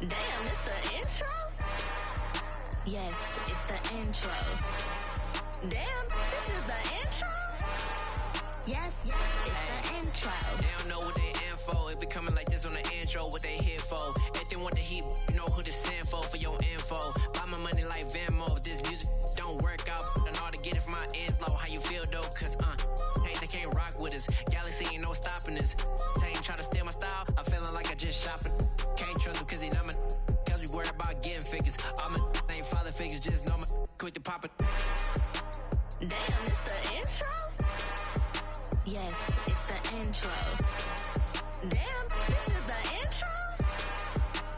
Damn, it's the intro? Yes, it's the intro. Damn, this is the intro? Yes, it's the intro. They don't know what they in for. If it coming like this on the intro, what they here for? If they want the heat, you know who to send for your info. Buy my money like Venmo. If this music don't work out, I know how to get it from my ends low. How you feel though? Cause hey, they can't rock with us. Galaxy ain't no stopping us. They ain't try to steal my style. I'm feeling like I just shopping. Can't trust them cause they not my cause we worried about getting figures. All my ain't father figures, just know my quick to pop it. Damn, it's the intro? Yes, it's the intro. Damn, this is the intro?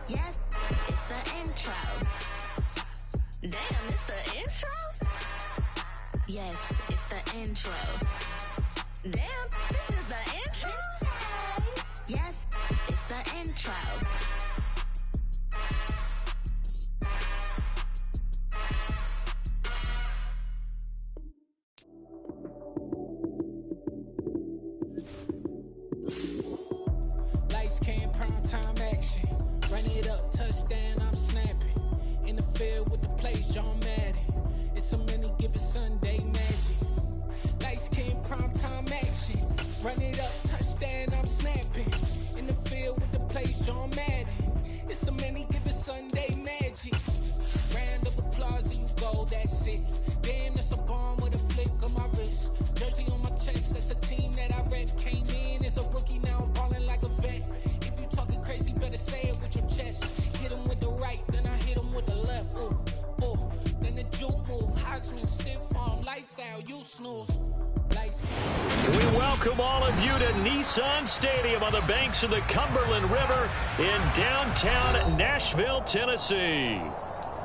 Yes, it's the intro. Damn, it's the intro? Yes, it's the intro. Damn, this is the intro? Yes, it's the intro. Lights came, prime time action. Run it up, touchdown, I'm snapping. In the field with the plays, John Madden. It's a many given Sunday magic. Lights came, prime time action. Run it up, touchdown, I'm snapping. In the field with the plays, John Madden. It's a many given Sunday magic. Round of applause and you go, that's it. Damn, that's a bomb with a flick on my wrist. Jersey on my chest, that's a team that I rep. Came in as a rookie, now I'm ballin' like a vet. If you talking crazy, better say it with your chest. Hit him with the right, then I hit him with the left. Ooh, ooh. Then the juke move, Heisman, stiff arm, lights out, you snooze. Lights out. We welcome all of you to Nissan Stadium on the banks of the Cumberland River in downtown Nashville, Tennessee.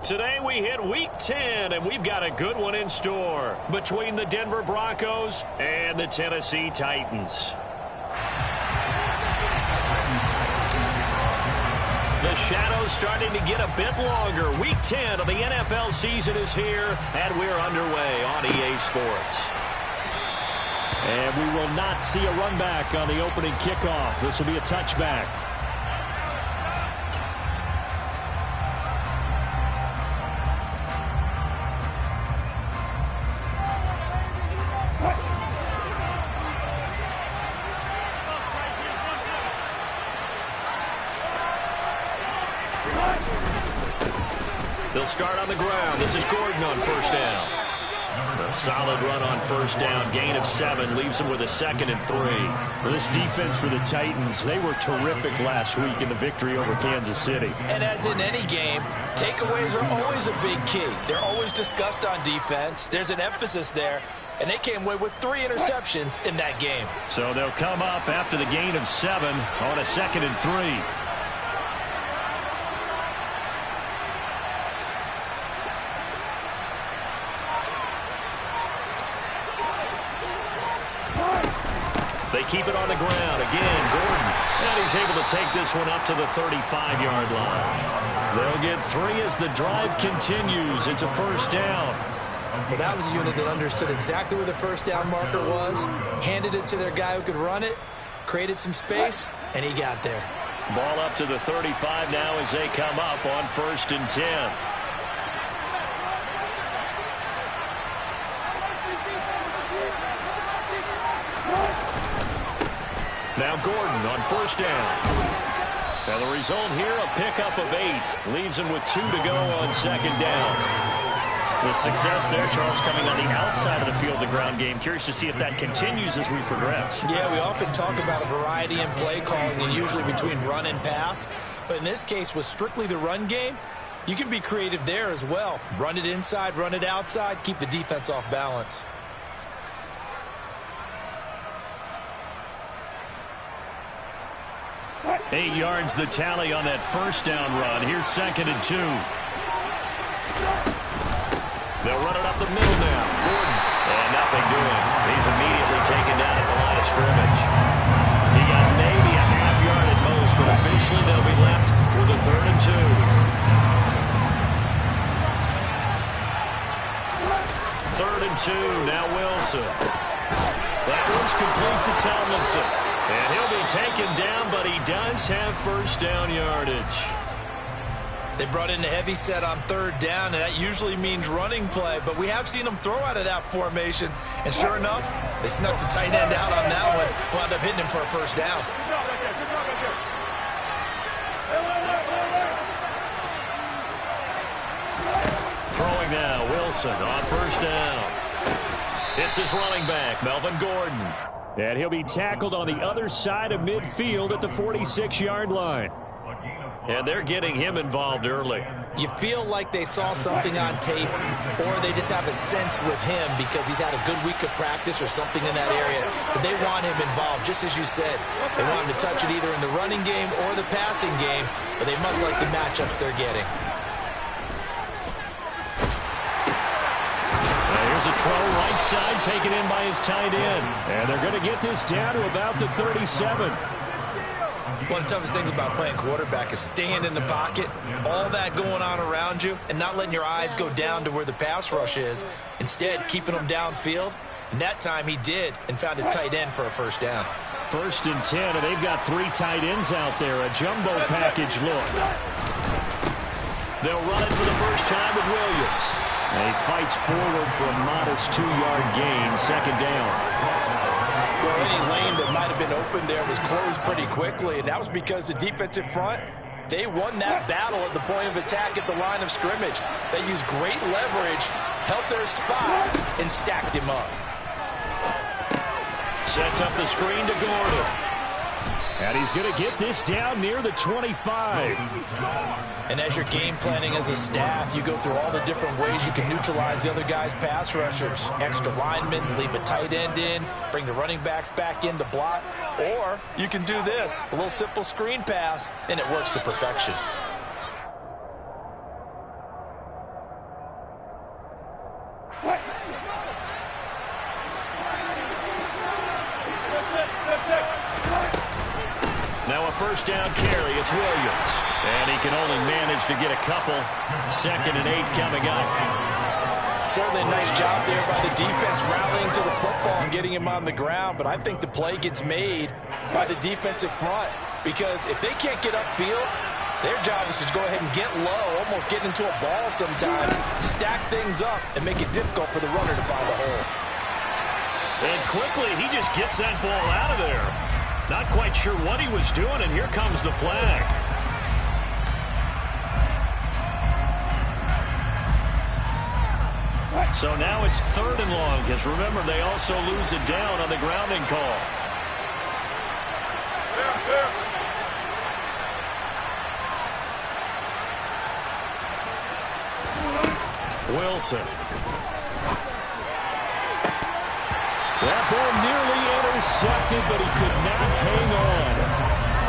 Today we hit Week 10, and we've got a good one in store between the Denver Broncos and the Tennessee Titans. The shadow's starting to get a bit longer. Week 10 of the NFL season is here, and we're underway on EA Sports. And we will not see a run back on the opening kickoff. This will be a touchback. They'll start on the ground. This is Gordon on first down. A solid run on first down. Gain of 7 leaves them with a 2nd and 3. Well, this defense for the Titans, they were terrific last week in the victory over Kansas City. And as in any game, takeaways are always a big key. They're always discussed on defense. There's an emphasis there. And they came away with 3 interceptions in that game. So they'll come up after the gain of 7 on a 2nd and 3. They keep it on the ground. Again, Gordon. And he's able to take this one up to the 35-yard line. They'll get 3 as the drive continues. It's a first down. Well, that was a unit that understood exactly where the first down marker was, handed it to their guy who could run it, created some space, and he got there. Ball up to the 35 now as they come up on 1st and 10. Now Gordon on first down. Now the result here, a pickup of 8. Leaves him with 2 to go on 2nd down. The success there, Charles, coming on the outside of the field, the ground game. Curious to see if that continues as we progress. Yeah, we often talk about a variety in play calling and usually between run and pass. But in this case, with strictly the run game, you can be creative there as well. Run it inside, run it outside, keep the defense off balance. Eight yards the tally on that first down run. Here's 2nd and 2. They'll run it up the middle now. Gordon. And nothing doing. He's immediately taken down at the line of scrimmage. He got maybe a half yard at most, but officially they'll be left with a 3rd and 2. 3rd and 2. Now Wilson. That one's complete to Tomlinson. And he'll be taken down, but he does have first down yardage. They brought in a heavy set on third down, and that usually means running play, but we have seen them throw out of that formation, and sure enough, they snuck the tight end out on that one, wound up hitting him for a first down. Throwing now, Wilson on first down. It's his running back, Melvin Gordon. And he'll be tackled on the other side of midfield at the 46-yard line. And they're getting him involved early. You feel like they saw something on tape, or they just have a sense with him because he's had a good week of practice or something in that area, but they want him involved, just as you said. They want him to touch it either in the running game or the passing game, but they must like the matchups they're getting. Here's a throw right side, taken in by his tight end. And they're going to get this down to about the 37. One of the toughest things about playing quarterback is staying in the pocket, all that going on around you, and not letting your eyes go down to where the pass rush is. Instead, keeping them downfield. And that time he did and found his tight end for a first down. 1st and 10, and they've got 3 tight ends out there. A jumbo package look. They'll run it for the first time with Williams. And he fights forward for a modest 2-yard gain, 2nd down. Well, any lane that might have been open there was closed pretty quickly, and that was because the defensive front, they won that battle at the point of attack at the line of scrimmage. They used great leverage, helped their spot, and stacked him up. Sets up the screen to Gordon. And he's going to get this down near the 25. And as you're game planning as a staff, you go through all the different ways you can neutralize the other guy's pass rushers. Extra linemen, leave a tight end in, bring the running backs back in to block. Or you can do this, a little simple screen pass, and it works to perfection. Now a first down carry, it's Williams. And he can only manage to get a couple. 2nd and 8 coming up. Certainly a nice job there by the defense rallying to the football and getting him on the ground, but I think the play gets made by the defensive front because if they can't get upfield, their job is to go ahead and get low, almost get into a ball sometimes, stack things up, and make it difficult for the runner to find a hole. And quickly, he just gets that ball out of there. Not quite sure what he was doing, and here comes the flag. So now it's 3rd and long, because remember, they also lose it down on the grounding call. Wilson. That ball nearly intercepted, but he could not hang on.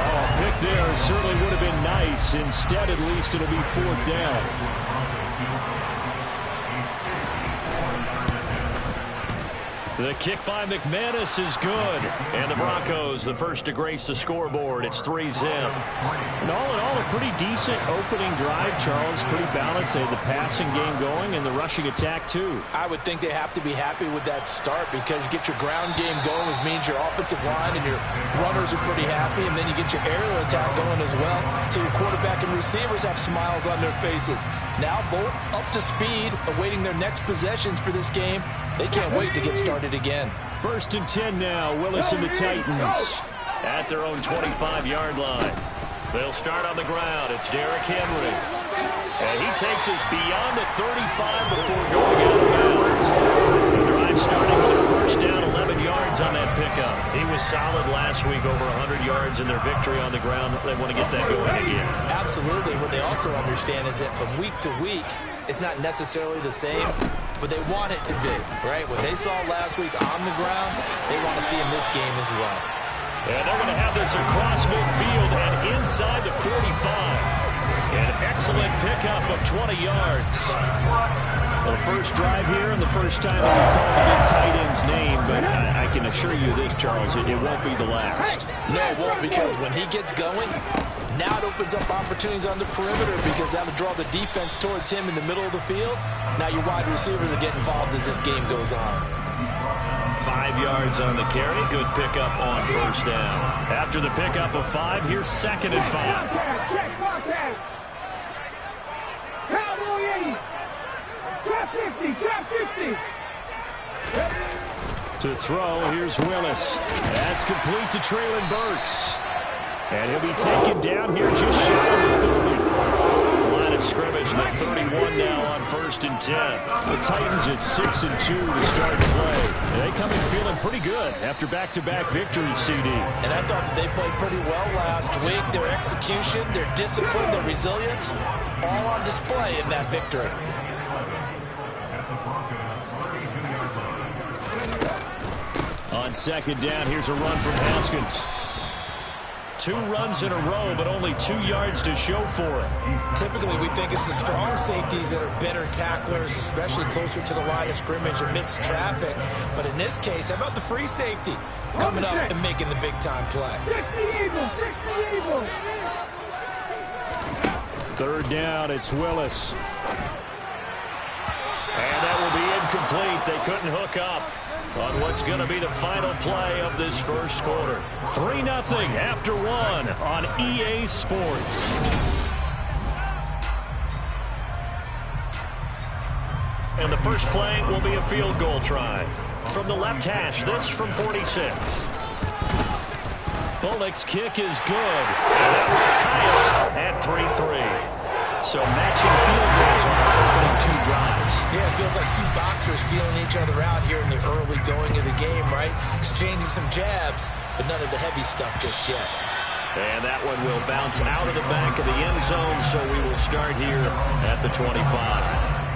Oh, a pick there certainly would have been nice. Instead, at least, it'll be 4th down. The kick by McManus is good. And the Broncos, the first to grace the scoreboard. It's 3-zip. And all in all, a pretty decent opening drive, Charles. Pretty balanced. They had the passing game going and the rushing attack, too. I would think they have to be happy with that start because you get your ground game going, which means your offensive line and your runners are pretty happy, and then you get your aerial attack going as well. So your quarterback and receivers have smiles on their faces. Now both up to speed, awaiting their next possessions for this game. They can't wait to get started again. 1st and 10 now. Willis and the Titans at their own 25-yard line. They'll start on the ground. It's Derrick Henry. And he takes us beyond the 35 before going out of bounds. The drive starting with a first down, 11 yards on that pickup. He was solid last week, over 100 yards in their victory on the ground. They want to get that going again. Absolutely. What they also understand is that from week to week, it's not necessarily the same, but they want it to be, right? What they saw last week on the ground, they want to see in this game as well. And they're going to have this across midfield and inside the 45. An excellent pickup of 20 yards. The first drive here and the first time that we've called a big tight end's name, but I can assure you this, Charles, it won't be the last. No, it won't, because when he gets going, now it opens up opportunities on the perimeter because that'll draw the defense towards him in the middle of the field. Now your wide receivers will get involved as this game goes on. 5 yards on the carry. Good pickup on first down. After the pickup of 5, here's 2nd and 5. To throw, here's Willis. That's complete to Traylon Burks. And he'll be taken down here just shy of the 30. Line of scrimmage, the 31 now on 1st and 10. The Titans at 6-2 to start play. They come in feeling pretty good after back-to-back victories, CD. And I thought that they played pretty well last week. Their execution, their discipline, their resilience, all on display in that victory. On 2nd down, here's a run from Haskins. 2 runs in a row, but only 2 yards to show for it. Typically, we think it's the strong safeties that are better tacklers, especially closer to the line of scrimmage amidst traffic. But in this case, how about the free safety coming up and making the big-time play? 3rd down, it's Willis. And that will be incomplete. They couldn't hook up on what's going to be the final play of this first quarter. 3-0 after 1 on EA Sports. And the first play will be a field goal try. From the left hash, this from 46. Bullock's kick is good. And that will tie us at 3-3. So matching field goals are opening 2 drives. Yeah, it feels like 2 boxers feeling each other out here in the early going of the game, right? Exchanging some jabs, but none of the heavy stuff just yet. And that one will bounce out of the back of the end zone, so we will start here at the 25.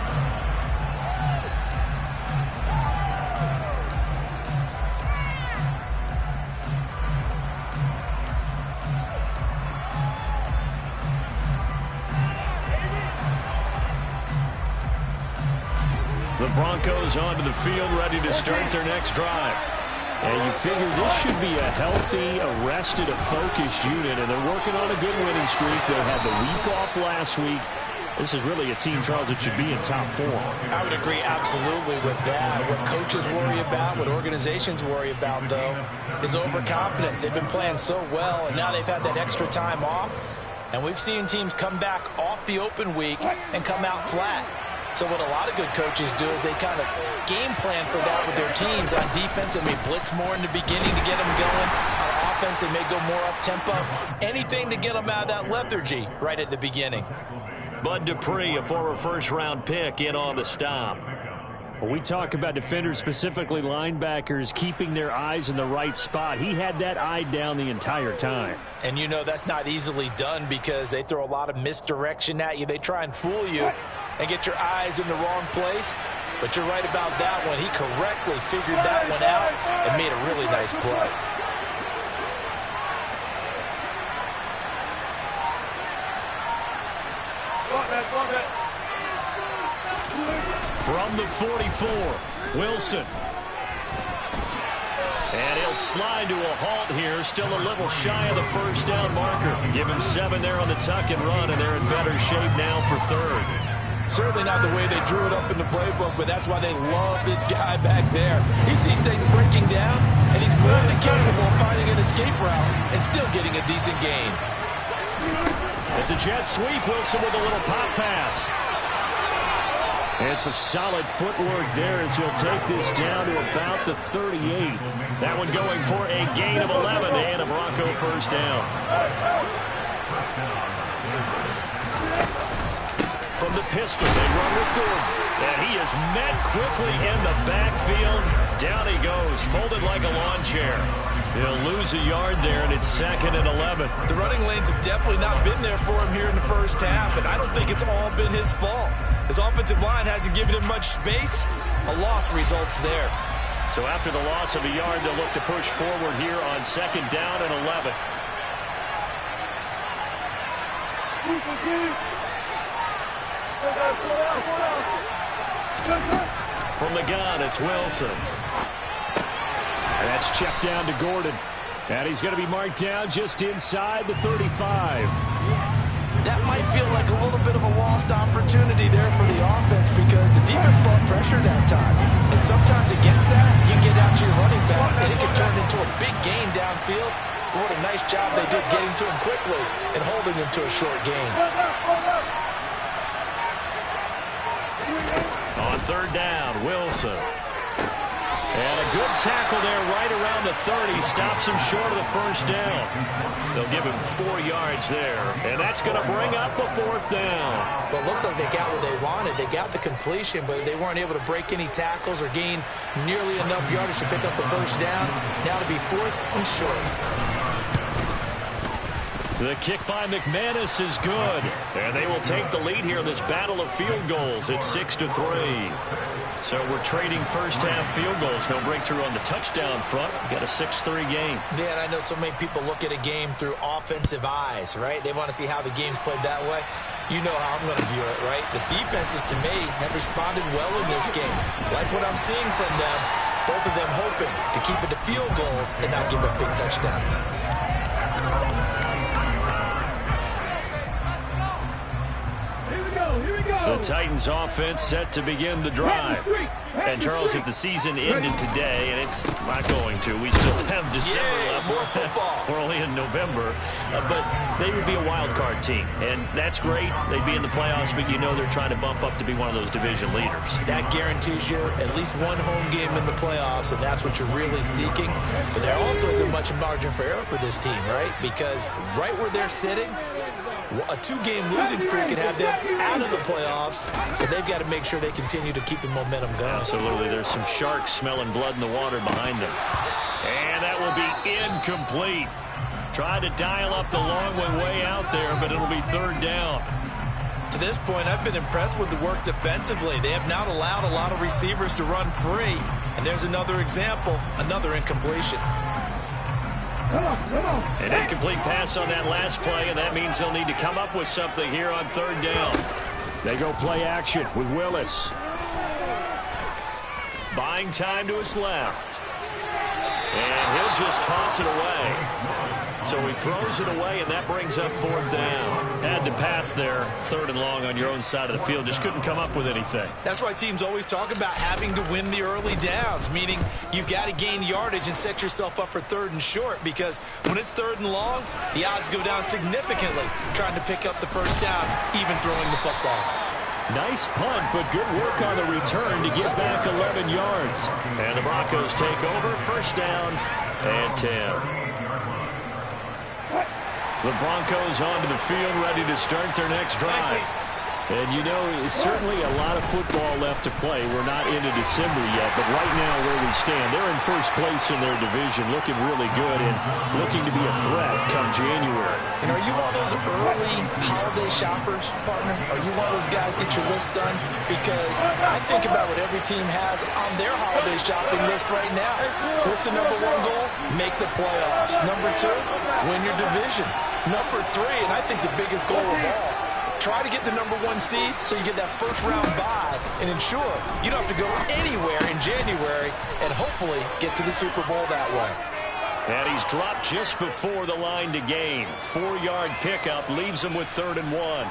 The Broncos onto the field, ready to start their next drive. And you figure this should be a healthy, arrested, a focused unit, and they're working on a good winning streak. They had the week off last week. This is really a team, Charles, that should be in top 4. I would agree absolutely with that. What coaches worry about, what organizations worry about, though, is overconfidence. They've been playing so well, and now they've had that extra time off. And we've seen teams come back off the open week and come out flat. So what a lot of good coaches do is they kind of game plan for that with their teams. On defense, they may blitz more in the beginning to get them going. On offense, they may go more up-tempo. Anything to get them out of that lethargy right at the beginning. Bud Dupree, a former first-round pick, in on the stop. When we talk about defenders, specifically linebackers, keeping their eyes in the right spot, he had that eye down the entire time. And you know that's not easily done because they throw a lot of misdirection at you. They try and fool you and get your eyes in the wrong place. But you're right about that one. He correctly figured that one out and made a really nice play. From the 44, Wilson. And he'll slide to a halt here, still a little shy of the first down marker. Give him 7 there on the tuck and run, and they're in better shape now for 3rd. Certainly not the way they drew it up in the playbook, but that's why they love this guy back there. He sees things breaking down, and he's more than capable of finding an escape route and still getting a decent gain. It's a jet sweep. Wilson with a little pop pass. And some solid footwork there as he'll take this down to about the 38. That one going for a gain of 11 and a Bronco first down. From the pistol, they run with Gordon. And he is met quickly in the backfield. Down he goes, folded like a lawn chair. He'll lose a yard there, and it's 2nd and 11. The running lanes have definitely not been there for him here in the first half, and I don't think it's all been his fault. His offensive line hasn't given him much space. A loss results there. So after the loss of a yard, they'll look to push forward here on 2nd down and 11. From the gun, it's Wilson. And that's checked down to Gordon. And he's going to be marked down just inside the 35. That might feel like a little bit of a lost opportunity there for the offense because the defense brought pressure that time. And sometimes against that, you get out to your running back, and it can turn into a big gain downfield. What a nice job they did getting to him quickly and holding him to a short gain. On 3rd down, Wilson. And a good tackle there right around the 30. Stops him short of the first down. They'll give him 4 yards there. And that's going to bring up a 4th down. Well, it looks like they got what they wanted. They got the completion, but they weren't able to break any tackles or gain nearly enough yardage to pick up the first down. Now to be 4th and short. The kick by McManus is good. And they will take the lead here in this battle of field goals. It's 6-3. So we're trading first-half field goals. No breakthrough on the touchdown front. Got a 6-3 game. Yeah, and I know so many people look at a game through offensive eyes, right? They want to see how the game's played that way. You know how I'm going to view it, right? The defenses, to me, have responded well in this game. Like what I'm seeing from them, both of them hoping to keep it to field goals and not give up big touchdowns. The Titans offense set to begin the drive. And Charles, if the season ended today, and it's not going to, we still have December left. More football. We're only in November. But they would be a wild card team. And that's great. They'd be in the playoffs, but you know they're trying to bump up to be one of those division leaders. That guarantees you at least one home game in the playoffs, and that's what you're really seeking. But there also isn't much margin for error for this team, right? Because right where they're sitting, a 2-game losing streak could have them out of the playoffs, so they've got to make sure they continue to keep the momentum going. Absolutely. There's some sharks smelling blood in the water behind them. And that will be incomplete. Tried to dial up the long one way out there, but it'll be 3rd down. To this point, I've been impressed with the work defensively. They have not allowed a lot of receivers to run free. And there's another example, another incompletion. An incomplete pass on that last play, and that means they'll need to come up with something here on 3rd down. They go play action with Willis. Buying time to his left. And he'll just toss it away. So he throws it away, and that brings up 4th down. Had to pass there, 3rd and long on your own side of the field. Just couldn't come up with anything. That's why teams always talk about having to win the early downs, meaning you've got to gain yardage and set yourself up for 3rd and short, because when it's 3rd and long, the odds go down significantly trying to pick up the first down, even throwing the football. Nice punt, but good work on the return to get back 11 yards. And the Broncos take over, 1st down and 10. The Broncos onto the field, ready to start their next drive. And, you know, it's certainly a lot of football left to play. We're not into December yet, but right now where we stand, they're in first place in their division, looking really good and looking to be a threat come January. And are you one of those early holiday shoppers, partner? Are you one of those guys get your list done? Because I think about what every team has on their holiday shopping list right now. What's the #1 goal? Make the playoffs. #2, win your division. #3, and I think the biggest goal of all, try to get the #1 seed so you get that first-round bye and ensure you don't have to go anywhere in January and hopefully get to the Super Bowl that way. And he's dropped just before the line to gain. 4-yard pickup leaves him with 3rd and 1.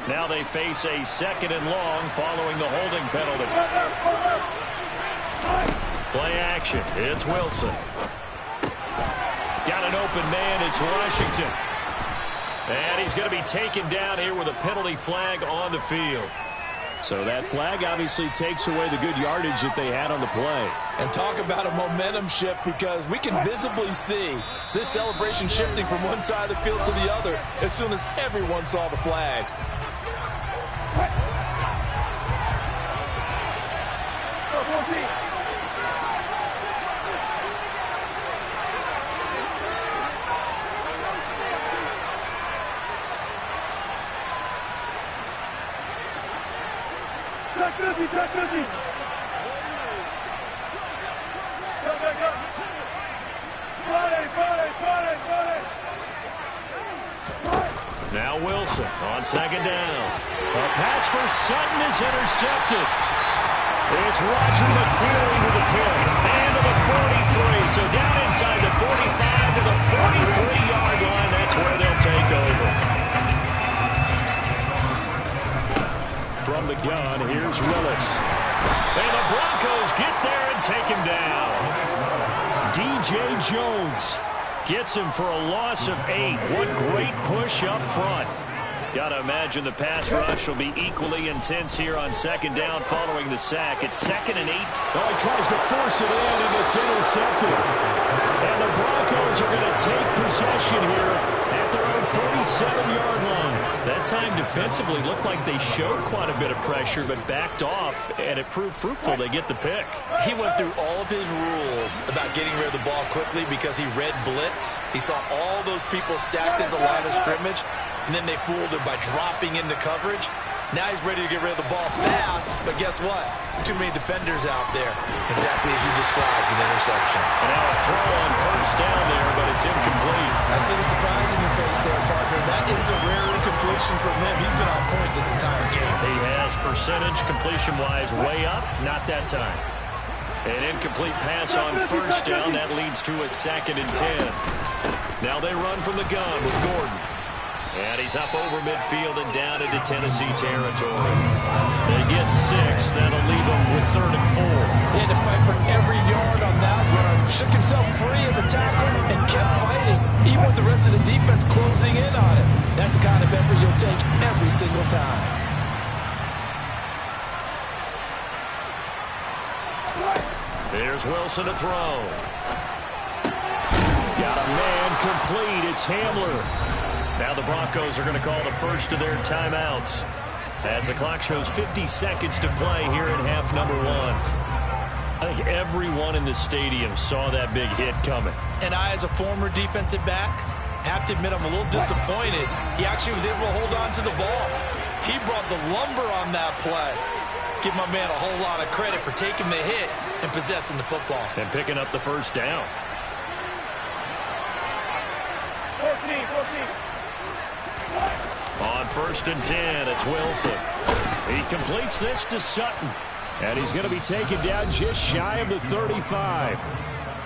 Now they face a 2nd and long following the holding penalty. Play action. It's Wilson. Got an open man. It's Washington. And he's going to be taken down here with a penalty flag on the field. So that flag obviously takes away the good yardage that they had on the play. And talk about a momentum shift, because we can visibly see this celebration shifting from one side of the field to the other as soon as everyone saw the flag. Now Wilson on 2nd down. A pass for Sutton is intercepted. It's Roger McFeely with the pick. And to the 43. So down inside the 45 to the 43-yard line. That's where they'll take over. From the gun, here's Willis. And the Broncos get there and take him down. DJ Jones gets him for a loss of 8. What great push up front. Got to imagine the pass rush will be equally intense here on second down following the sack. It's 2nd and 8. Oh, he tries to force it in, and it's intercepted. And the Broncos are going to take possession here at their own 47-yard line. That time defensively looked like they showed quite a bit of pressure, but backed off, and it proved fruitful. They get the pick. He went through all of his rules about getting rid of the ball quickly because he read blitz. He saw all those people stacked at the line of scrimmage, and then they fooled him by dropping into coverage. Now he's ready to get rid of the ball fast, but guess what? Too many defenders out there. Exactly as you described, an interception. And now a throw on first down there, but it's incomplete. I see the surprise in your face there, partner. That is a rare incompletion from him. He's been on point this entire game. He has percentage completion-wise way up, not that time. An incomplete pass on first down. That leads to a 2nd and 10. Now they run from the gun with Gordon. And he's up over midfield and down into Tennessee territory. They get 6. That'll leave them with 3rd and 4. He had to fight for every yard on that run. Shook himself free of the tackle and kept fighting, even with the rest of the defense closing in on it. That's the kind of effort you'll take every single time. Here's Wilson to throw. Got a man complete. It's Hamler. Now the Broncos are going to call the first of their timeouts as the clock shows 50 seconds to play here in half number 1. I think everyone in the stadium saw that big hit coming. And I, as a former defensive back, have to admit I'm a little disappointed. He actually was able to hold on to the ball. He brought the lumber on that play. Give my man a whole lot of credit for taking the hit and possessing the football. And picking up the first down. 14. On 1st and 10, it's Wilson. He completes this to Sutton. And he's going to be taken down just shy of the 35.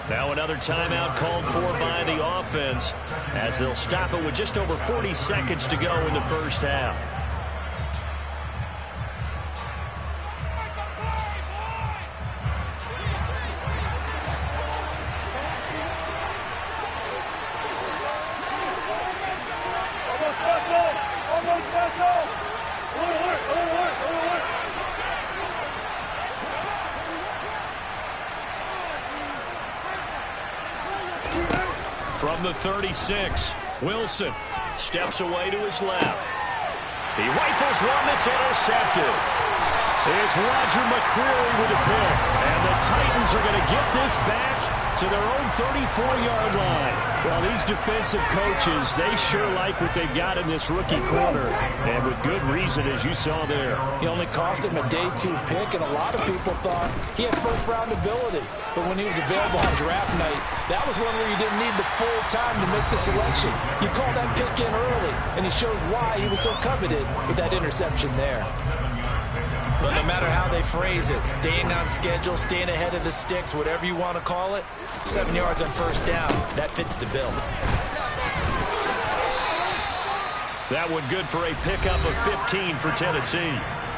Now another timeout called for by the offense as they'll stop it with just over 40 seconds to go in the first half. From the 36, Wilson steps away to his left. He rifles one that's intercepted. It's Roger McCreary with the pick. And the Titans are going to get this back to their own 34-yard line. Well, these defensive coaches, they sure like what they've got in this rookie corner. And with good reason, as you saw there. He only cost him a day 2 pick, and a lot of people thought he had first-round ability. But when he was available on draft night, that was one where you didn't need the full time to make the selection. You call that pick in early, and he shows why he was so coveted with that interception there. But no matter how they phrase it, staying on schedule, staying ahead of the sticks, whatever you want to call it, 7 yards on first down, that fits the bill. That one good for a pickup of 15 for Tennessee.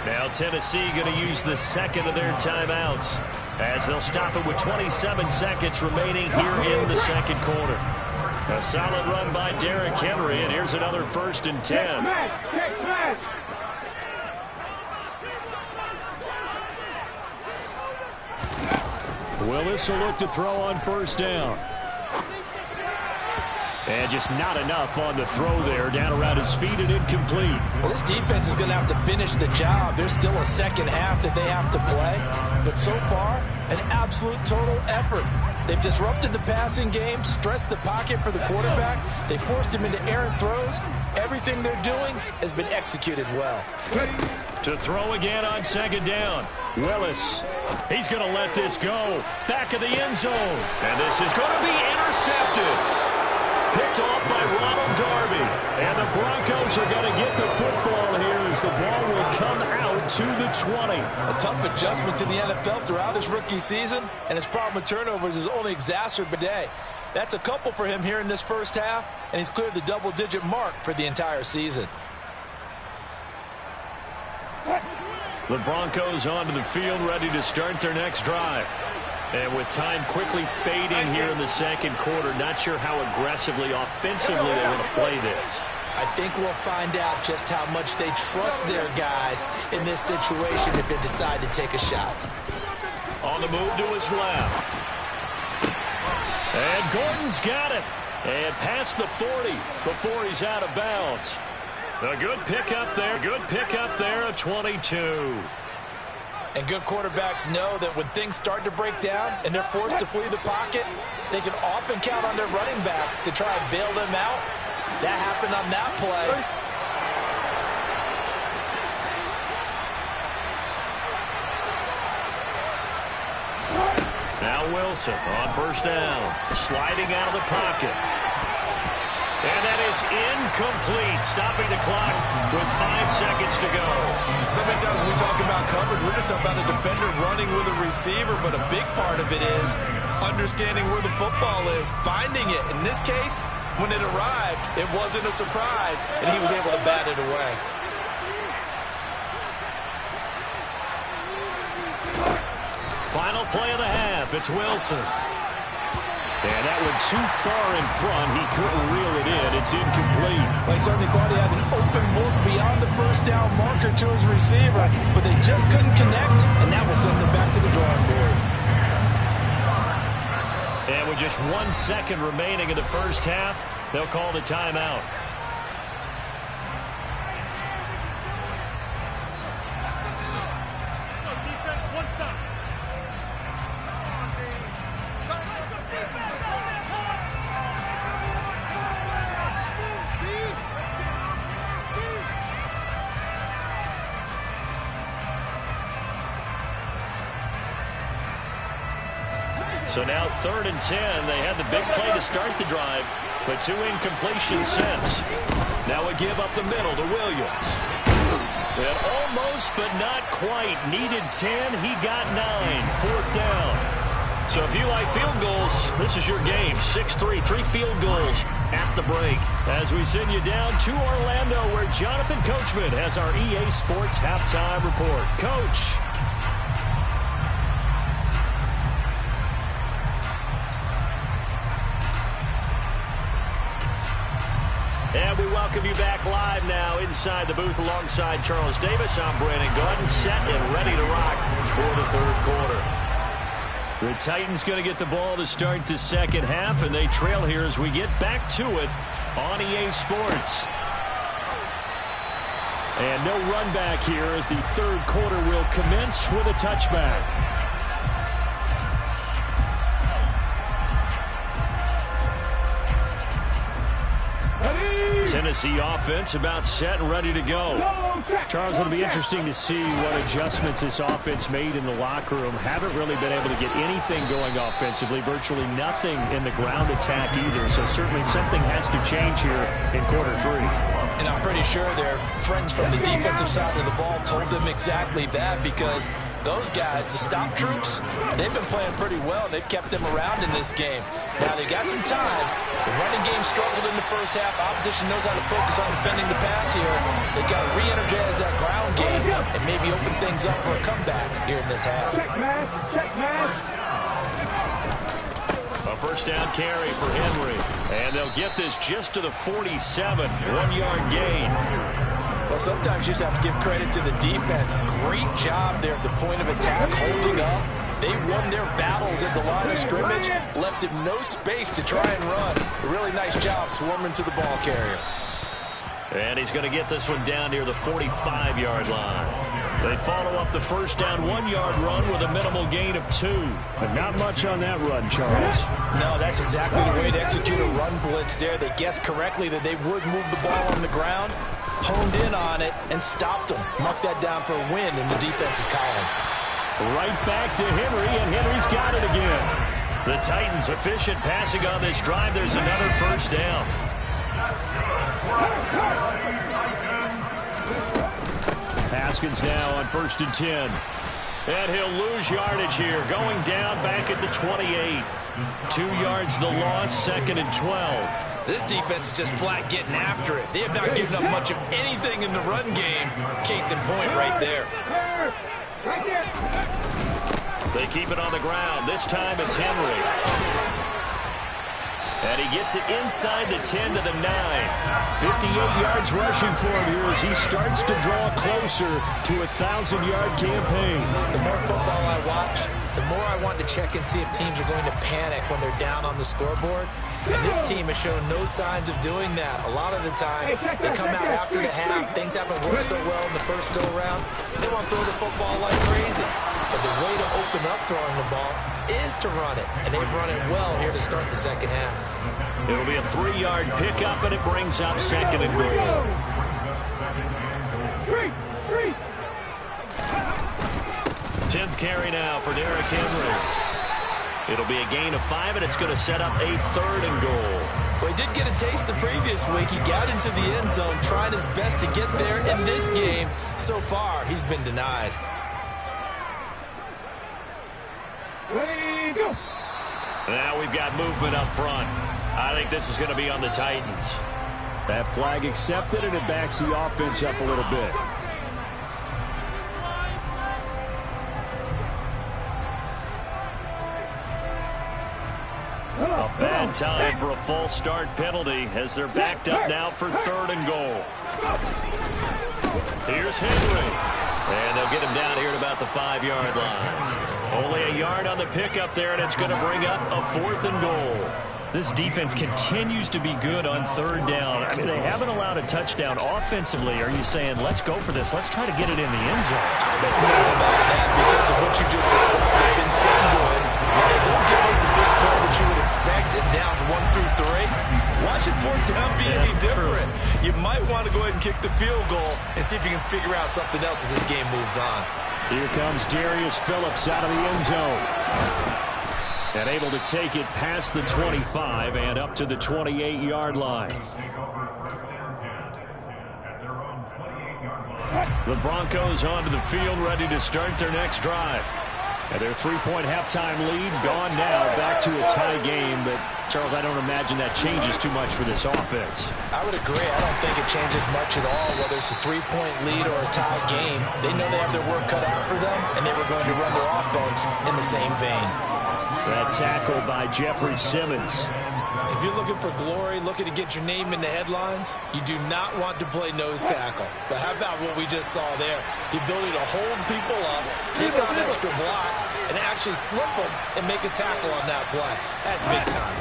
Now Tennessee going to use the 2nd of their timeouts as they'll stop it with 27 seconds remaining here in the 2nd quarter. A solid run by Derrick Henry, and here's another 1st and 10. Willis will look to throw on first down. And just not enough on the throw there. Down around his feet and incomplete. Well, this defense is going to have to finish the job. There's still a second half that they have to play. But so far, an absolute total effort. They've disrupted the passing game, stressed the pocket for the quarterback. They forced him into errant throws. Everything they're doing has been executed well. To throw again on second down. Willis. He's going to let this go. Back of the end zone. And this is going to be intercepted. Picked off by Ronald Darby. And the Broncos are going to get the football here as the ball will come out to the 20. A tough adjustment to the NFL throughout his rookie season, and his problem with turnovers is only exacerbated today. That's a couple for him here in this first half, and he's cleared the double-digit mark for the entire season. The Broncos onto the field, ready to start their next drive. And with time quickly fading here in the second quarter, not sure how aggressively, offensively they want to play this. I think we'll find out just how much they trust their guys in this situation if they decide to take a shot. On the move to his left. And Gordon's got it. And past the 40 before he's out of bounds. A good pickup there. Good pickup there at 22. And good quarterbacks know that when things start to break down and they're forced to flee the pocket, they can often count on their running backs to try and bail them out. That happened on that play. Now Wilson on first down. Sliding out of the pocket. And that is incomplete, stopping the clock with 5 seconds to go. So many times when we talk about coverage, we're just talking about a defender running with a receiver, but a big part of it is understanding where the football is, finding it. In this case, when it arrived, it wasn't a surprise, and he was able to bat it away. Final play of the half, it's Wilson. And that went too far in front. He couldn't reel it in. It's incomplete. They certainly thought he had an open look beyond the first down marker to his receiver, but they just couldn't connect, and that will send them back to the drawing board. And with just 1 second remaining in the first half, they'll call the timeout. So now 3rd and 10. They had the big play to start the drive, but 2 incompletions since. Now a give up the middle to Williams. And almost, but not quite. Needed 10. He got 9. 4th down. So if you like field goals, this is your game. 6-3, 3 field goals at the break. As we send you down to Orlando, where Jonathan Coachman has our EA Sports halftime report. Coach. And we welcome you back live now inside the booth alongside Charles Davis. I'm Brandon Gordon, set and ready to rock for the 3rd quarter. The Titans going to get the ball to start the second half, and they trail here as we get back to it on EA Sports. And no run back here as the 3rd quarter will commence with a touchback. Tennessee offense about set and ready to go. Charles, it'll be interesting to see what adjustments this offense made in the locker room. Haven't really been able to get anything going offensively, virtually nothing in the ground attack either. So certainly something has to change here in quarter 3. And I'm pretty sure their friends from the defensive side of the ball told them exactly that, because those guys, the stop troops, they've been playing pretty well. They've kept them around in this game. Now, they got some time. The running game struggled in the first half. Opposition knows how to focus on defending the pass here. They've got to re-energize that ground game and maybe open things up for a comeback here in this half. A first down carry for Henry. And they'll get this just to the 47. 1-yard gain. Well, sometimes you just have to give credit to the defense. Great job there at the point of attack, holding up. They won their battles at the line of scrimmage, left him no space to try and run. A really nice job swarming to the ball carrier. And he's going to get this one down near the 45-yard line. They follow up the first down 1-yard run with a minimal gain of 2. But not much on that run, Charles. No, that's exactly the way to execute a run blitz there. They guessed correctly that they would move the ball on the ground, honed in on it, and stopped them. Marked that down for a win in the defense's column. Right back to Henry, and Henry's got it again. The Titans efficient passing on this drive. There's another first down. Haskins now on 1st and 10. And he'll lose yardage here. Going down back at the 28. 2 yards the loss, 2nd and 12. This defense is just flat getting after it. They have not given up much of anything in the run game. Case in point right there. They keep it on the ground. This time it's Henry. And he gets it inside the 10 to the 9. 58 yards rushing for him here as he starts to draw closer to a 1,000-yard campaign. The more football I watch, the more I want to check and see if teams are going to panic when they're down on the scoreboard. And this team has shown no signs of doing that. A lot of the time, they come out after the half. Things haven't worked so well in the first go-around. They want to throw the football like crazy. But the way to open up throwing the ball is to run it. And they've run it well here to start the second half. It'll be a 3-yard pickup, and it brings up second and goal. 10th carry now for Derrick Henry. It'll be a gain of 5, and it's going to set up a 3rd and goal. Well, he did get a taste the previous week. He got into the end zone, trying his best to get there. In this game, so far, he's been denied. Ready, go. Now we've got movement up front. I think this is going to be on the Titans. That flag accepted, and it backs the offense up a little bit. A bad time for a false start penalty as they're backed up now for 3rd and goal. Here's Henry. And they'll get him down here at about the 5-yard line. Only a yard on the pickup there, and it's going to bring up a 4th and goal. This defense continues to be good on 3rd down. I mean, they haven't allowed a touchdown offensively. Are you saying, let's go for this? Let's try to get it in the end zone. I don't know about that because of what you just described. They've been so good. When they don't give up the big play that you would expect in downs 1 through 3, watch it 4th down be any different. You might want to go ahead and kick the field goal and see if you can figure out something else as this game moves on. Here comes Darius Phillips out of the end zone. And able to take it past the 25 and up to the 28-yard line. The Broncos onto the field, ready to start their next drive. And their 3-point halftime lead gone now, back to a tie game. But, Charles, I don't imagine that changes too much for this offense. I would agree. I don't think it changes much at all, whether it's a 3-point lead or a tie game. They know they have their work cut out for them, and they were going to run their offense in the same vein. That tackle by Jeffrey Simmons. If you're looking for glory, looking to get your name in the headlines, you do not want to play nose tackle. But how about what we just saw there? The ability to hold people up, take on extra blocks, and actually slip them and make a tackle on that play. That's big time.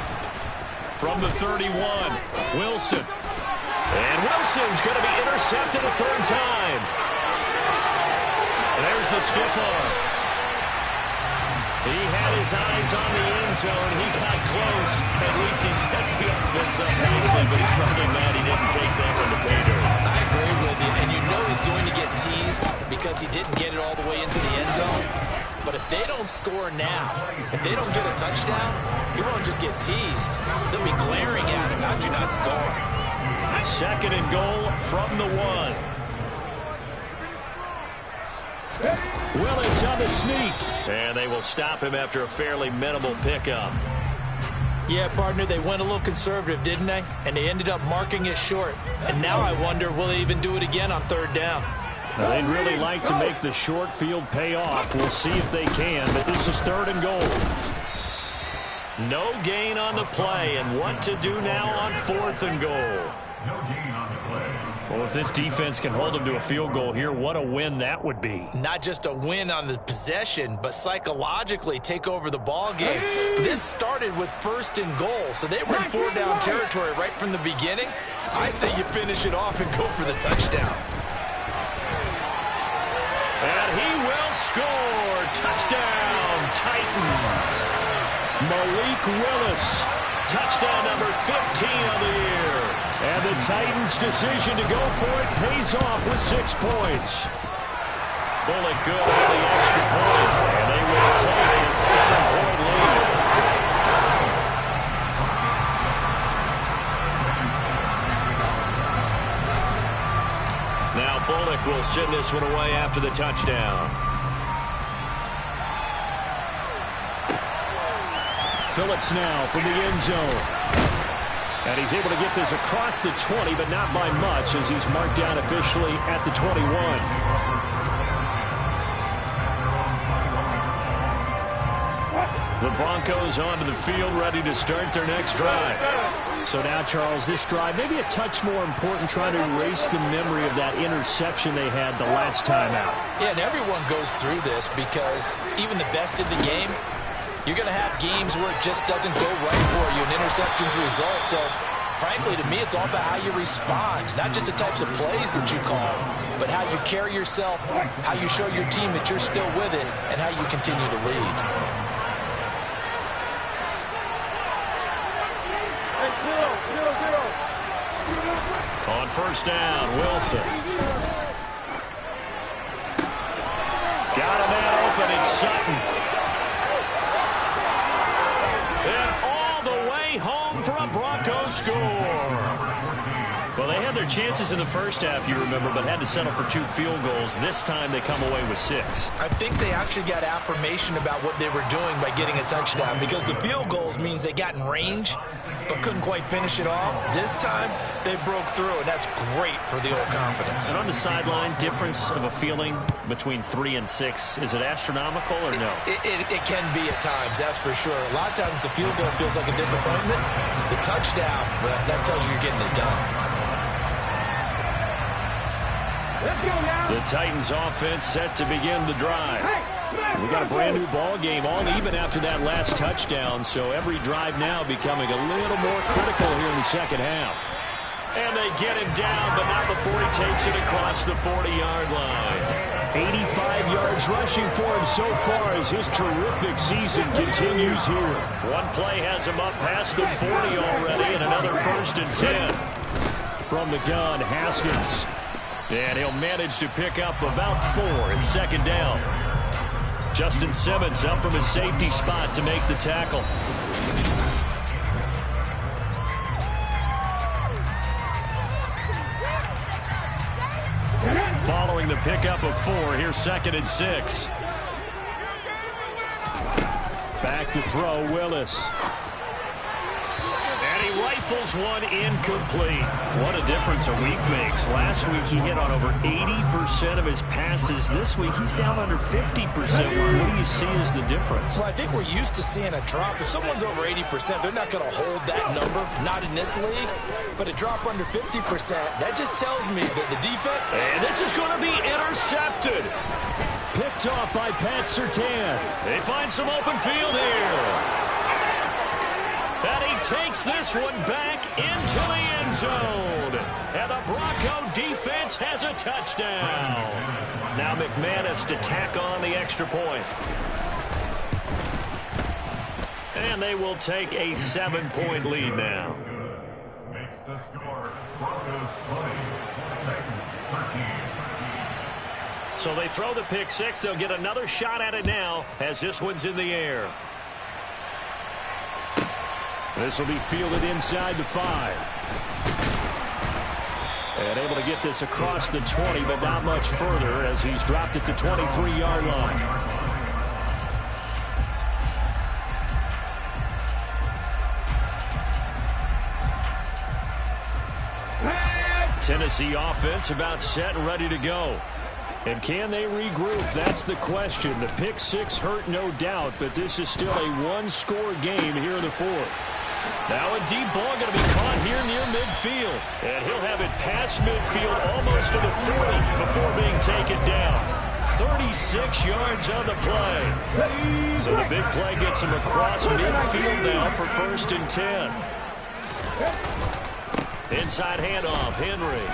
From the 31, Wilson. And Wilson's going to be intercepted a 3rd time. There's the stiff arm. He had his eyes on the end zone. He got close. At least he stepped the offense up nicely, but he's probably mad he didn't take that one to pay dirt. I agree with you, and you know he's going to get teased because he didn't get it all the way into the end zone. But if they don't score now, if they don't get a touchdown, he won't just get teased. They'll be glaring at him. How'd you not score? 2nd and goal from the 1. Willis on the sneak. And they will stop him after a fairly minimal pickup. Yeah, partner, they went a little conservative, didn't they? And they ended up marking it short. And now I wonder, will they even do it again on 3rd down? Now, they'd really like to make the short field pay off. We'll see if they can, but this is 3rd and goal. No gain on the play, and what to do now on 4th and goal. No gain on the play. Well, if this defense can hold them to a field goal here, what a win that would be. Not just a win on the possession, but psychologically take over the ball game. This started with 1st and goal, so they were in 4-down territory right from the beginning. I say you finish it off and go for the touchdown. And he will score. Touchdown, Titans. Malik Willis. Touchdown number 15 of the year. And the Titans' decision to go for it pays off with 6 points. Bullock good on the extra point. And they will take a 7-point lead. Now Bullock will send this one away after the touchdown. Phillips now from the end zone. And he's able to get this across the 20, but not by much as he's marked down officially at the 21. The Broncos onto the field, ready to start their next drive. So now, Charles, this drive, maybe a touch more important, trying to erase the memory of that interception they had the last time out. Yeah, and everyone goes through this because even the best in the game, you're going to have games where it just doesn't go right for you, an interception's result. So, frankly, to me, it's all about how you respond, not just the types of plays that you call, but how you carry yourself, how you show your team that you're still with it, and how you continue to lead. On first down, Wilson. Got a man open, it's Sutton. And all the way home for a Broncos score. Well, they had their chances in the first half, you remember, but had to settle for 2 field goals. This time they come away with 6. I think they actually got affirmation about what they were doing by getting a touchdown, because the field goals means they got in range but couldn't quite finish it off. This time they broke through, and that's great for the old confidence. And on the sideline, difference of a feeling between 3 and 6, is it astronomical or no? It can be at times, that's for sure. A lot of times the field goal feels like a disappointment. The touchdown, well, that tells you you're getting it done. The Titans offense set to begin the drive. We got a brand new ball game, all even after that last touchdown, so every drive now becoming a little more critical here in the second half. And they get him down, but not before he takes it across the 40-yard line. 85 yards rushing for him so far as his terrific season continues here. One play has him up past the 40 already, and another 1st and 10. From the gun, Haskins. And he'll manage to pick up about 4 in 2nd down. Justin Simmons up from his safety spot to make the tackle. Following the pickup of 4, here's 2nd and 6. Back to throw, Willis. And he rifles one incomplete. What a difference a week makes. Last week he hit on over 80% of his passes. This week he's down under 50%. What do you see as the difference? Well, I think we're used to seeing a drop. If someone's over 80%, they're not going to hold that number, not in this league. But a drop under 50%, that just tells me that the defense... And this is going to be intercepted. Picked off by Pat Surtain. They find some open field here. And he takes this one back into the end zone. And the Bronco defense has a touchdown. Now McManus to tack on the extra point. And they will take a 7-point lead now. Makes the score Broncos 20, Titans 13. So they throw the pick 6. They'll get another shot at it now as this one's in the air. This will be fielded inside the 5. And able to get this across the 20, but not much further as he's dropped it to 23-yard line. Tennessee offense about set and ready to go. And can they regroup? That's the question. The pick 6 hurt, no doubt, but this is still a one-score game here in the 4th. Now a deep ball going to be caught here near midfield. And he'll have it past midfield almost to the 40 before being taken down. 36 yards on the play. So the big play gets him across midfield now for 1st and 10. Inside handoff, Henry.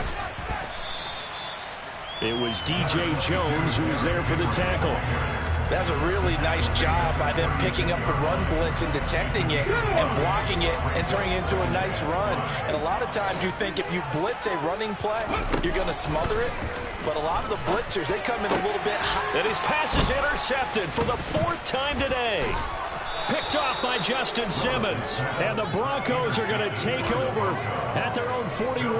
It was D.J. Jones who was there for the tackle. That's a really nice job by them picking up the run blitz and detecting it and blocking it and turning it into a nice run. And a lot of times you think if you blitz a running play, you're going to smother it. But a lot of the blitzers, they come in a little bit high. And his pass is intercepted for the 4th time today. Picked off by Justin Simmons. And the Broncos are going to take over at their own 41.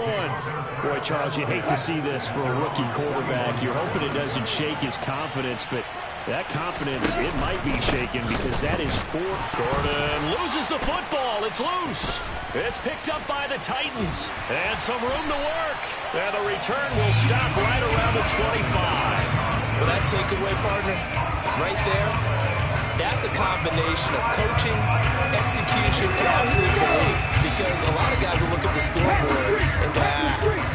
Boy, Charles, you hate to see this for a rookie quarterback. You're hoping it doesn't shake his confidence, but that confidence, it might be shaken because that is 4. Gordon loses the football. It's loose. It's picked up by the Titans. And some room to work. And the return will stop right around the 25. Well, that takeaway, partner, right there, That's a combination of coaching, execution, and absolute belief. Because a lot of guys will look at the scoreboard and go,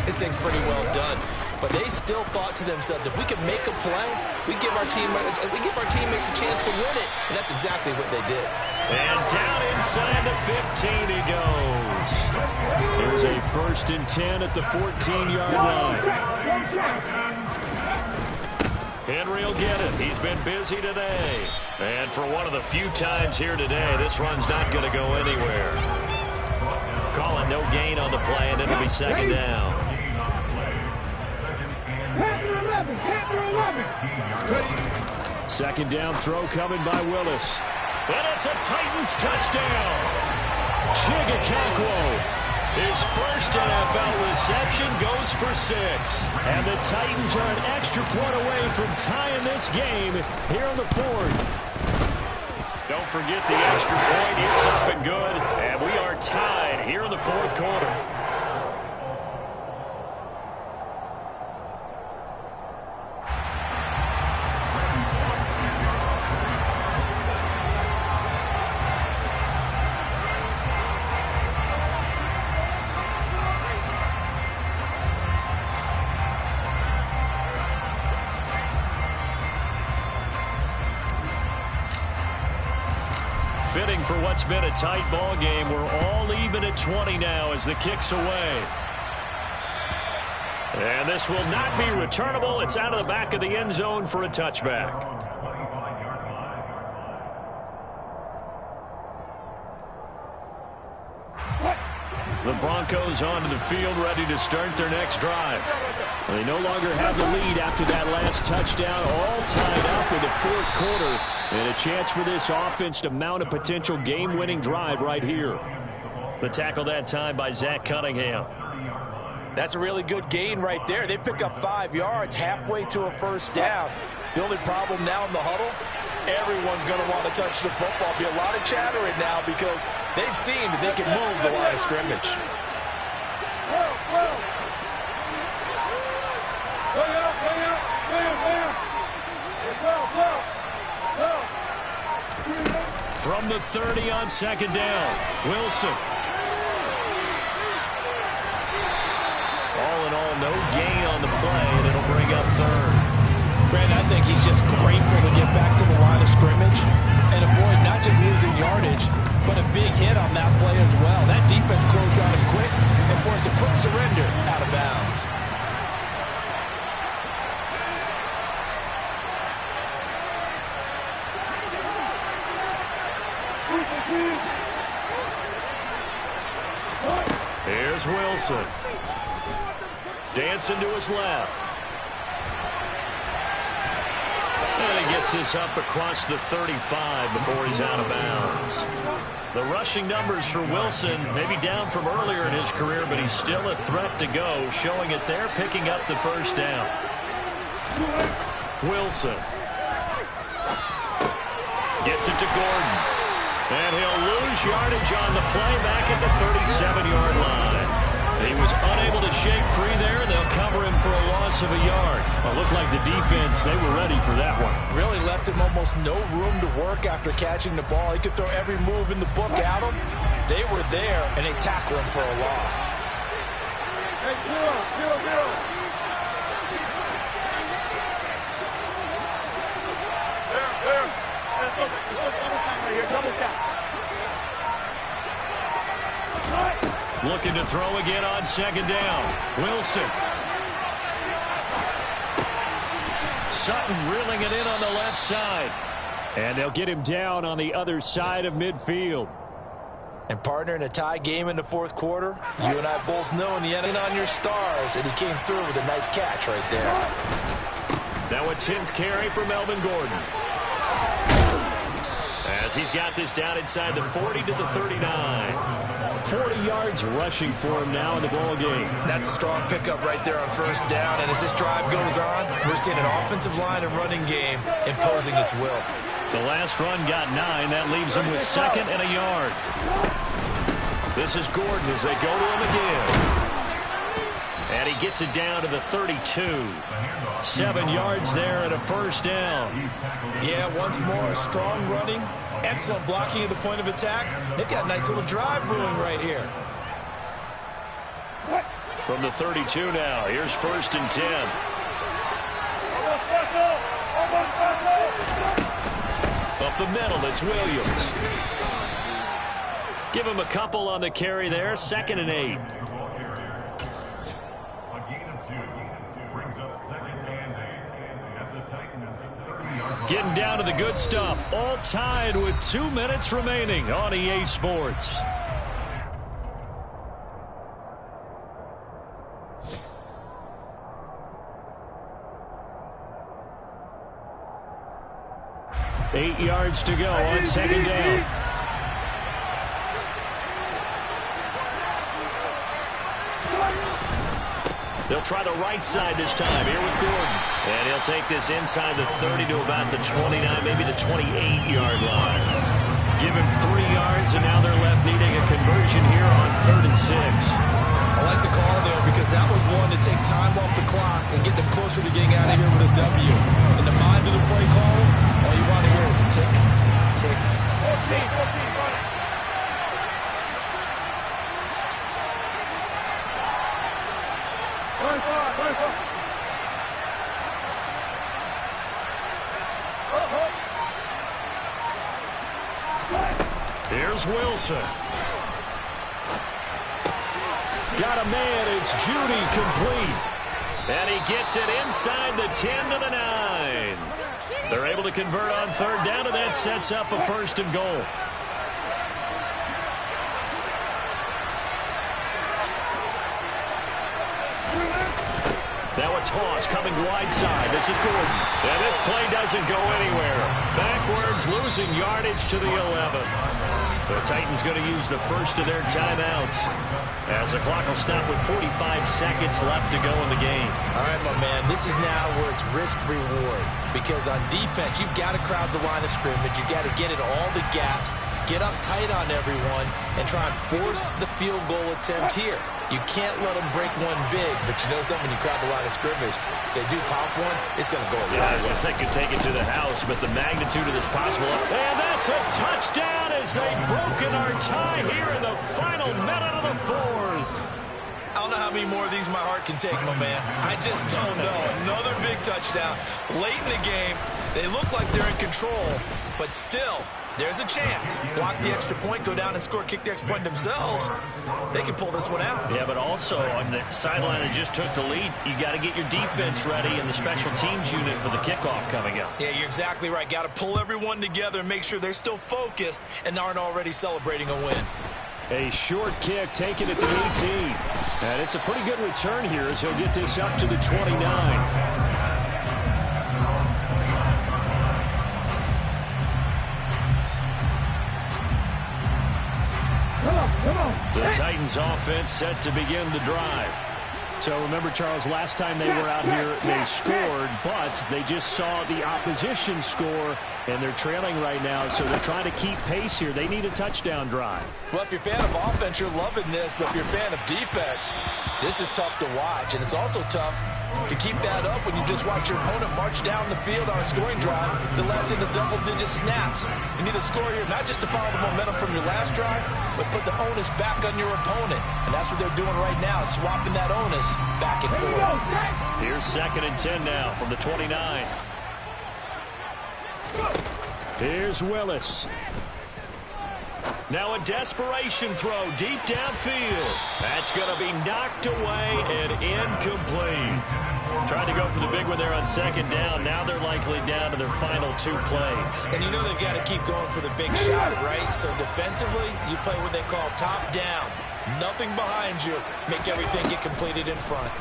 this thing's pretty well done. But they still thought to themselves, if we can make a play, we give our teammates a chance to win it. And that's exactly what they did. And down inside the 15 he goes. There's a 1st and 10 at the 14-yard line. Henry will get it. He's been busy today. And for one of the few times here today, this run's not going to go anywhere. Calling no gain on the play, and it'll be 2nd down. Second down throw coming by Willis. And it's a Titans touchdown. Chigakakwo, his first NFL reception, goes for 6. And the Titans are an extra point away from tying this game here in the 4th. Don't forget the extra point. It's up and good. And we are tied here in the 4th quarter. Fitting for what's been a tight ball game. We're all even at 20 now as the kick's away. And this will not be returnable. It's out of the back of the end zone for a touchback. The Broncos onto the field, ready to start their next drive. They no longer have the lead after that last touchdown, all tied up in the 4th quarter. And a chance for this offense to mount a potential game-winning drive right here. The tackle that time by Zach Cunningham. That's a really good gain right there. They pick up 5 yards halfway to a 1st down. The only problem now in the huddle, everyone's going to want to touch the football. Be a lot of chattering now because they've seen that they can move the line of scrimmage. From the 30 on 2nd down, Wilson. All in all, no gain on the play, and it'll bring up 3rd. Brandon, I think he's just grateful to get back to the line of scrimmage and avoid not just losing yardage, but a big hit on that play as well. That defense closed on him quick and forced a quick surrender out of bounds. Here's Wilson. Dancing to his left. And he gets this up across the 35 before he's out of bounds. The rushing numbers for Wilson may be down from earlier in his career, but he's still a threat to go, showing it there, picking up the 1st down. Wilson. Gets it to Gordon. And he'll lose yardage on the play back at the 37-yard line. He was unable to shake free there, and they'll cover him for a loss of a yard. Well, it looked like the defense, they were ready for that one. Really left him almost no room to work after catching the ball. He could throw every move in the book at him. They were there, and they tackled him for a loss. Hey, zero. Looking to throw again on 2nd down. Wilson. Sutton reeling it in on the left side. And they'll get him down on the other side of midfield. And partner, in a tie game in the 4th quarter, you and I both know in the end on your stars, and he came through with a nice catch right there. Now a 10th carry for Melvin Gordon. As he's got this down inside the 40 to the 39. 40 yards rushing for him now in the ball game. That's a strong pickup right there on 1st down. And as this drive goes on, we're seeing an offensive line and running game imposing its will. The last run got 9. That leaves him with 2nd and a yard. This is Gordon as they go to him again. And he he gets it down to the 32. 7 yards there and a first down. Yeah, once more, strong running, excellent blocking at the point of attack. They've got a nice little drive brewing right here. From the 32 now, here's 1st and 10. Up the middle, it's Williams. Give him a couple on the carry there, 2nd and 8. Getting down to the good stuff, all tied with 2 minutes remaining on EA Sports. Eight yards to go on 2nd down. They'll try the right side this time here with Gordon. And he'll take this inside the 30 to about the 29, maybe the 28-yard line. Give him 3 yards, and now they're left needing a conversion here on 3rd and 6. I like the call there because that was one to take time off the clock and get them closer to getting out of here with a W. In the mind of the play call, all you want to hear is tick, tick, tick. Here's Wilson. Got a man, it's Judy, complete. And he gets it inside the 10 to the 9. They're able to convert on 3rd down, and that sets up a 1st and goal. Now a toss coming wide side. This is Gordon. And this play doesn't go anywhere. Backwards, losing yardage to the 11. The Titans going to use the first of their timeouts as the clock will stop with 45 seconds left to go in the game. All right, my man, this is now where it's risk-reward. Because on defense, you've got to crowd the line of scrimmage. You've got to get in all the gaps, get up tight on everyone, and try and force the field goal attempt here. You can't let them break one big, but you know something, when you crowd the line of scrimmage, if they do pop one, it's going to go a long way. I was going to say could take it to the house, but the magnitude of this possible. And that's a touchdown as they've broken our tie here in the final minute of the 4th. I don't know how many more of these my heart can take, my man. I just don't know. Another big touchdown late in the game. They look like they're in control, but still, there's a chance. Block the extra point, go down and score, kick the extra point themselves. They can pull this one out. Yeah, but also on the sideline that just took the lead, you got to get your defense ready and the special teams unit for the kickoff coming up. Yeah, you're exactly right. Got to pull everyone together and make sure they're still focused and aren't already celebrating a win. A short kick taken at the 18. And it's a pretty good return here as he'll get this up to the 29. The Titans offense set to begin the drive. So remember, Charles, last time they were out here, they scored, but they just saw the opposition score, and they're trailing right now, so they're trying to keep pace here. They need a touchdown drive. Well, if you're a fan of offense, you're loving this, but if you're a fan of defense, this is tough to watch, and it's also tough to keep that up when you just watch your opponent march down the field on a scoring drive that lasts into double-digit snaps. You need a score here, not just to follow the momentum from your last drive, but put the onus back on your opponent. And that's what they're doing right now, swapping that onus back and forth. Here's 2nd and 10 now from the 29. Here's Willis. Now a desperation throw deep downfield. That's going to be knocked away and incomplete. Tried to go for the big one there on 2nd down. Now they're likely down to their final 2 plays. And you know they've got to keep going for the big shot, right? So defensively, you play what they call top down. Nothing behind you. Make everything get completed in front.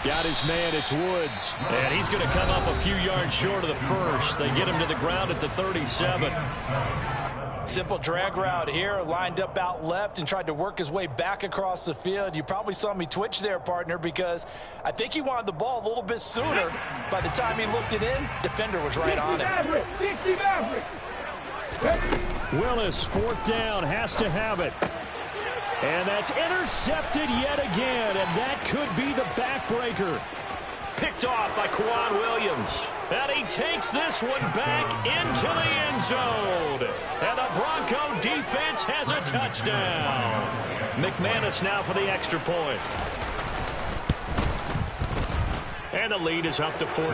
Got his man, it's Woods. And he's going to come up a few yards short of the first. They get him to the ground at the 37. Simple drag route here, lined up out left and tried to work his way back across the field. You probably saw me twitch there, partner, because I think he wanted the ball a little bit sooner. By the time he looked it in, defender was right on it. Willis, 4th down, has to have it. And that's intercepted yet again, and that could be the backbreaker. Picked off by Kwan Williams. And he takes this one back into the end zone. And the Bronco defense has a touchdown. McManus now for the extra point. And the lead is up to 14.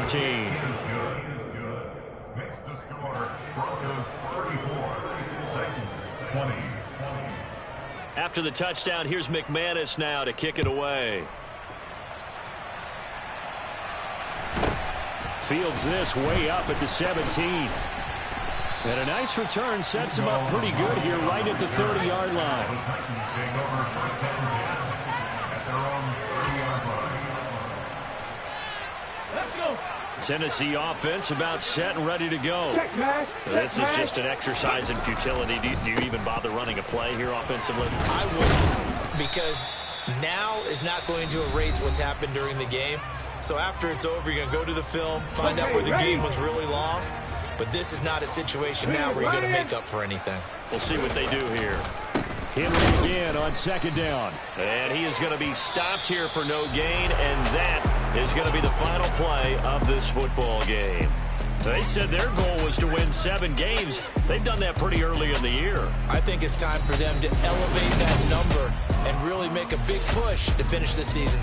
Makes the score Broncos 34, Titans 20. After the touchdown, here's McManus now to kick it away. Fields this way up at the 17. And a nice return sets him up pretty good here right at the 30-yard line. Tennessee offense about set and ready to go. This is just an exercise in futility. Do you even bother running a play here offensively? I wouldn't, because now is not going to erase what's happened during the game. So after it's over, you're going to go to the film, find out where the game was really lost. But this is not a situation now where you're going to make up for anything. We'll see what they do here. Henry again on second down. And he is going to be stopped here for no gain, and that is going to be the final play of this football game. They said their goal was to win 7 games. They've done that pretty early in the year. I think it's time for them to elevate that number and really make a big push to finish the season